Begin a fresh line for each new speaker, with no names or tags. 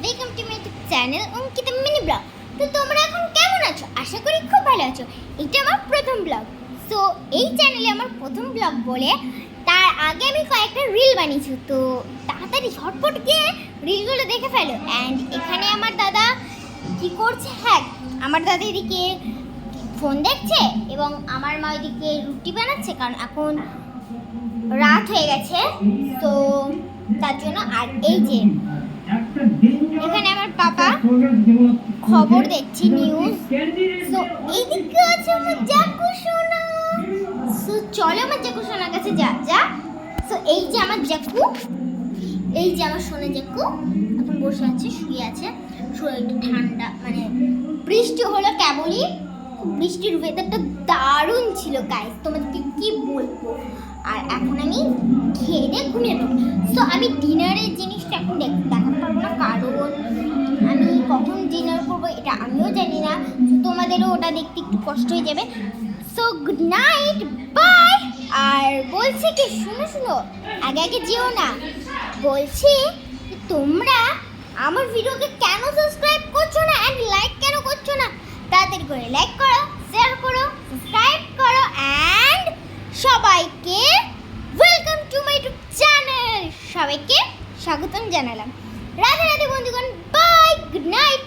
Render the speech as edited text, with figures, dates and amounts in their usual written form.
Welcome to my YouTube channel Ankita mini blog. তো তোমরা এখন কেমন আছো? আশা করি খুব ভালো আছো। এটা আমার প্রথম ব্লগ। সো এই চ্যানেলে আমার প্রথম ব্লগ বলে তার আগে আমি কয়েকটা রিল বানিয়েছি। তো তাড়াতাড়ি ঝটপট গিয়ে রিলগুলো দেখে ফেলো। অ্যান্ড এখানে আমার দাদা কি করছে? হ্যাঁ, আমার দাদা এদিকে ফোন দেখছে এবং আমার মা ওইদিকে রুটি বানাচ্ছে, কারণ এখন রাত হয়ে গেছে। তো তার জন্য আর এই যে এখানে আমার পাপা খবর দেখছি, নিউজ। তো এইদিকে আছে আমার জাকু সোনা। তো চলো আমার জাকু সোনার কাছে যা। তো এই যে আমার জাকু, এই যে আমার সোনা জাকু এখন বসে আছে, শুয়ে আছে। শরীরটা ঠান্ডা, মানে বৃষ্টি হলো কেবলই। বৃষ্টির ওয়েদারটা দারুণ ছিল গাইস, তোমাদেরকে কি বলবো। আর এখন আমি খেয়ে দিয়ে ঘুমিয়ে পড়ি। সো আমি ডিনারের জিনিসটা এখন দেখাতে পারবো না, কারণ আমি কখন ডিনার করবো এটা আমিও জানি না। তোমাদেরও ওটা দেখতে একটু কষ্ট হয়ে যাবে। So good night, bye. আর বলছি কি, শুনো আগে যেও না। বলছি তোমরা আমার ভিডিওকে কেন সাবস্ক্রাইব করছো না অ্যান্ড লাইক কেন করছো না? তাড়াতাড়ি করে লাইক করো, শেয়ার করো, সাবস্ক্রাইব করো। অ্যান্ড সবাইকে welcome to my YouTube channel. সবাইকে স্বাগতম জানালাম। রাধে রাধে বন্ধুগণ, বাই, গুড নাইট।